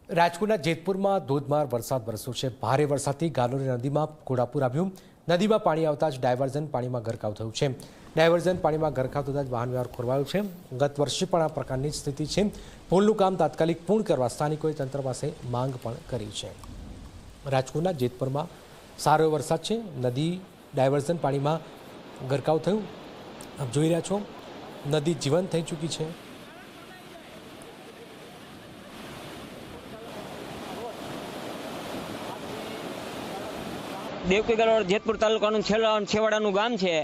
રાજકોટના જેતપુરમાં ધોધમાર વરસાદ વરસ્યો છે। ભારે વરસાદથી ગાલોરી નદીમાં ઘોડાપૂર આવ્યું। નદીમાં પાણી આવતા જ ડાયવર્ઝન પાણીમાં ગરકાવ થયું છે। ડાયવર્ઝન પાણીમાં ગરકાવ થતાં જ વાહન વ્યવહાર ખોરવાયો છે। ગત વર્ષે પણ આ પ્રકારની સ્થિતિ છે। પુલનું કામ તાત્કાલિક પૂર્ણ કરવા સ્થાનિકોએ તંત્ર પાસે માંગ પણ કરી છે। રાજકોટના જેતપુરમાં સારો વરસાદ છે। નદી ડાયવર્ઝન પાણીમાં ગરકાવ થયું। આપ જોઈ રહ્યા છો, નદી જીવંત થઈ ચૂકી છે। દેવકી ગલોડ જેતપુર તાલુકાનું છેવાડાનું ગામ છે।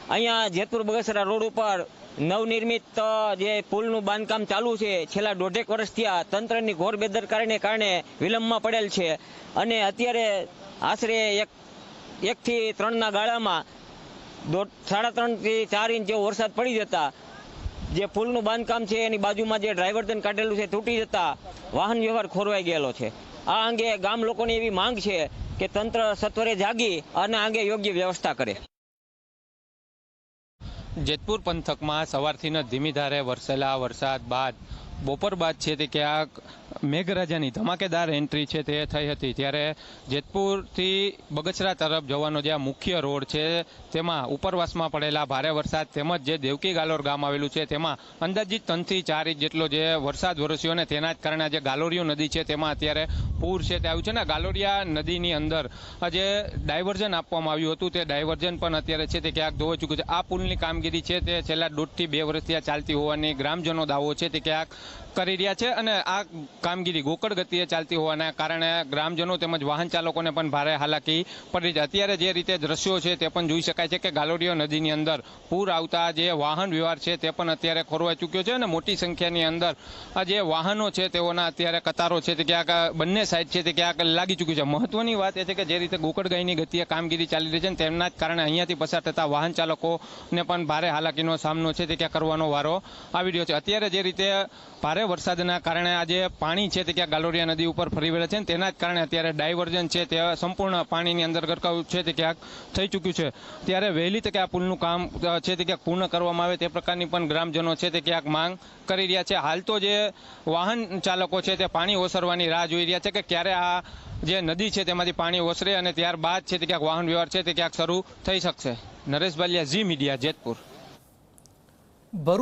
અહીંયા જેતપુર બગસરા રોડ ઉપર નવનિર્મિત જે પુલનું બાંધકામ ચાલુ છે, છેલ્લા 1.5 વર્ષ થયા તંત્રની ઘોર બેદરકારીને કારણે વિલંબમાં પડેલ છે અને અત્યારે આશરે 1 થી 3ના ગાળામાં 3.5 થી 4 ઇંચ જેવો વરસાદ પડી જતા જે પુલનું બાંધકામ છે એની બાજુમાં જે ડ્રાયવર્ઝન કાઢેલું છે તૂટી જતા વાહન વ્યવહાર ખોરવાઈ ગયેલો છે। આ અંગે ગામ લોકોની એવી માંગ છે કે તંત્ર સત્વરે જાગી અને આગે યોગ્ય વ્યવસ્થા કરે। જેતપુર પંથકમાં સવારથી ધીમી ધારે વરસેલા વરસાદ બાદ બપોર બાદ છે તે ક્યાંક મેઘરાજાની ધમાકેદાર એન્ટ્રી છે તે થઈ હતી। ત્યારે જેતપુરથી બગસરા તરફ જવાનો જે મુખ્ય રોડ છે તેમાં ઉપરવાસમાં પડેલા ભારે વરસાદ તેમજ જે દેવકી ગાલોર ગામ આવેલું છે તેમાં અંદાજિત 3 થી 4 ઇંચ જેટલો જે વરસાદ વરસ્યો અને તેના જ કારણે જે ગાલોરીયો નદી છે તેમાં અત્યારે પૂર છે તે આવ્યું છે ને ગાલોરિયા નદીની અંદર જે ડાયવર્ઝન આપવામાં આવ્યું હતું તે ડાયવર્ઝન પણ અત્યારે છે તે ક્યાંક ધોવાઈ ચૂક્યું છે। આ પુલની કામગીરી છે તે છેલ્લા 1.5 થી 2 વર્ષથી ચાલતી હોવાની ગ્રામજનો દાવો છે તે ક્યાંક કરી રહ્યા છે અને આ કામગીરી ગોકળ ગતિએ ચાલતી હોવાના કારણે ગ્રામજનો તેમજ વાહન ચાલકોને પણ ભારે હાલાકી પડી છે। અત્યારે જે રીતે દ્રશ્યો છે તે પણ જોઈ શકાય છે કે ગાલોરીયો નદીની અંદર પૂર આવતા જે વાહન વ્યવહાર છે તે પણ અત્યારે ખોરવાઈ ચૂક્યો છે અને મોટી સંખ્યાની અંદર આ જે વાહનો છે તેઓના અત્યારે કતારો છે તે ક્યાંક બંને સાઈડ છે તે ક્યાંક લાગી ચૂક્યું છે। મહત્વની વાત એ છે કે જે રીતે ગોકળગાયની ગતિએ કામગીરી ચાલી રહી છે તેમના જ કારણે અહીંયાથી પસાર થતા વાહન ચાલકોને પણ ભારે હાલાકીનો સામનો છે તે ક્યાં કરવાનો વારો આવી રહ્યો છે। અત્યારે જે રીતે ભારે વરસાદના કારણે આજે પાણી છે તે ક્યાંક ગાલોરિયા નદી ઉપર ફરી વળે છે અને તેના જ કારણે અત્યારે ડાયવર્ઝન છે તે સંપૂર્ણ પાણીની અંદર ગરકાવ છે તે ક્યાંક થઈ ચૂક્યું છે। ત્યારે વહેલી તકે આ પુલનું કામ છે તે ક્યાંક પૂર્ણ કરવામાં આવે તે પ્રકારની પણ ગ્રામજનો છે તે ક્યાંક માંગ કરી રહ્યા છે। હાલ તો જે વાહન ચાલકો છે તે પાણી ઓસરવાની રાહ જોઈ રહ્યા છે કે ક્યારે આ જે નદી છે તેમાંથી પાણી ઓસરે અને ત્યારબાદ છે તે ક્યાંક વાહન વ્યવહાર છે તે ક્યાંક શરૂ થઈ શકશે। નરેશ બાલિયા, ઝી મીડિયા, જેતપુર।